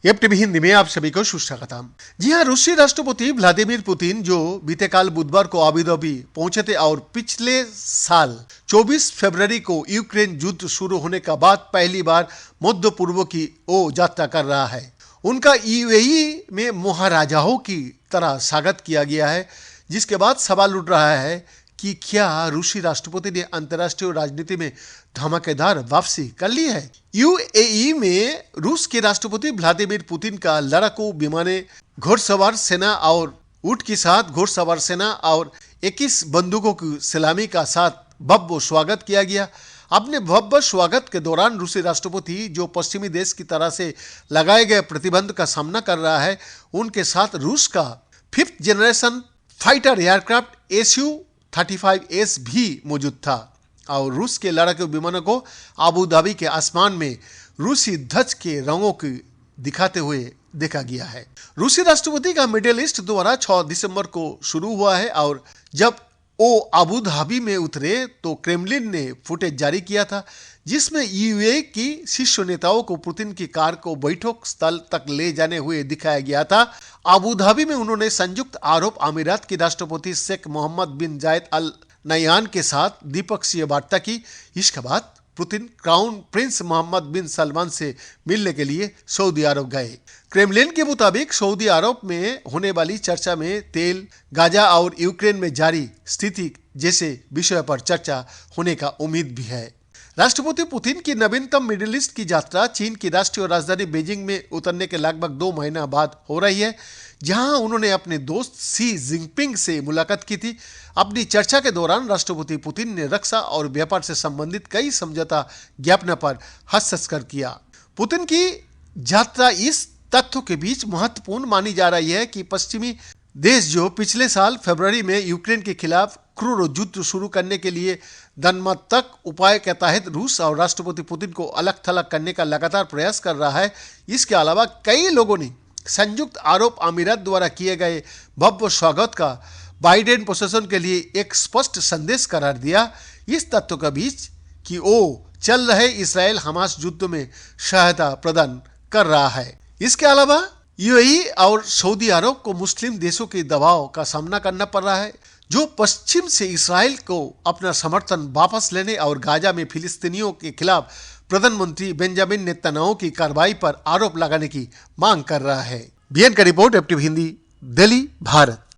FTV Hindi में आप सभी को सुस्वागतम। जी हाँ, रूसी राष्ट्रपति व्लादिमीर पुतिन जो बीते कल बुधवार को अबू धाबी पहुंचे थे और पिछले साल 24 फरवरी को यूक्रेन युद्ध शुरू होने का बाद पहली बार मध्य पूर्व की ओर यात्रा कर रहा है। उनका यूएई में महाराजाओं की तरह स्वागत किया गया है, जिसके बाद सवाल उठ रहा है कि क्या रूसी राष्ट्रपति ने अंतर्राष्ट्रीय राजनीति में धमाकेदार वापसी कर ली है। यूएई में रूस के राष्ट्रपति व्लादिमीर पुतिन का लड़ाकू विमाने घुड़सवार सेना और ऊंट के साथ घुड़सवार सेना और 21 बंदूकों की सलामी का साथ भव्य स्वागत किया गया। अपने भव्य स्वागत के दौरान रूसी राष्ट्रपति जो पश्चिमी देश की तरह से लगाए गए प्रतिबंध का सामना कर रहा है, उनके साथ रूस का 5th generation fighter aircraft Su-35S भी मौजूद था और रूस के लड़ाकू विमानों को अबू धाबी के आसमान में रूसी ध्वज के रंगों की दिखाते हुए देखा गया है। रूसी राष्ट्रपति का मिडिल ईस्ट दौरा 6 दिसंबर को शुरू हुआ है और जब वो अबू धाबी में उतरे तो क्रेमलिन ने फुटेज जारी किया था, जिसमें यूएई की शीर्ष नेताओं को पुतिन की कार को बैठक स्थल तक ले जाने हुए दिखाया गया था। अबू धाबी में उन्होंने संयुक्त अरब अमीरात के राष्ट्रपति शेख मोहम्मद बिन जायद अल नह्यान के साथ द्विपक्षीय वार्ता की। इसके बाद पुतिन क्राउन प्रिंस मोहम्मद बिन सलमान से मिलने के लिए सऊदी अरब गए। क्रेमलिन के मुताबिक सऊदी अरब में होने वाली चर्चा में तेल, गाजा और यूक्रेन में जारी स्थिति जैसे विषय पर चर्चा होने का उम्मीद भी है। राष्ट्रपति पुतिन की नवीनतम मिडिल ईस्ट की यात्रा चीन की राष्ट्रीय राजधानी बीजिंग में उतरने के लगभग 2 महीना बाद हो रही है, जहां उन्होंने अपने दोस्त शी जिनपिंग से मुलाकात की थी। अपनी चर्चा के दौरान राष्ट्रपति पुतिन ने रक्षा और व्यापार से संबंधित कई समझौता ज्ञापनों पर हस्ताक्षर किया। पुतिन की यात्रा इस तथ्यों के बीच महत्वपूर्ण मानी जा रही है कि पश्चिमी देश जो पिछले साल फरवरी में यूक्रेन के खिलाफ क्रूर युद्ध शुरू करने के लिए धनात्मक उपाय के तहत रूस और राष्ट्रपति पुतिन को अलग थलग करने का लगातार प्रयास कर रहा है। इसके अलावा कई लोगों ने संयुक्त अरब अमीरात द्वारा किए गए भव्य स्वागत का बाइडेन प्रशासन के लिए एक स्पष्ट संदेश करार दिया। इस तथ्यों के बीच कि वो चल रहे इसराइल हमास युद्ध में सहायता प्रदान कर रहा है। इसके अलावा यूएई और सऊदी अरब को मुस्लिम देशों के दबाव का सामना करना पड़ रहा है, जो पश्चिम से इसराइल को अपना समर्थन वापस लेने और गाजा में फिलिस्तीनियों के खिलाफ प्रधानमंत्री बेंजामिन नेतन्याहू की कार्रवाई पर आरोप लगाने की मांग कर रहा है। बीएन का रिपोर्ट, एफटीवी हिंदी, दिल्ली, भारत।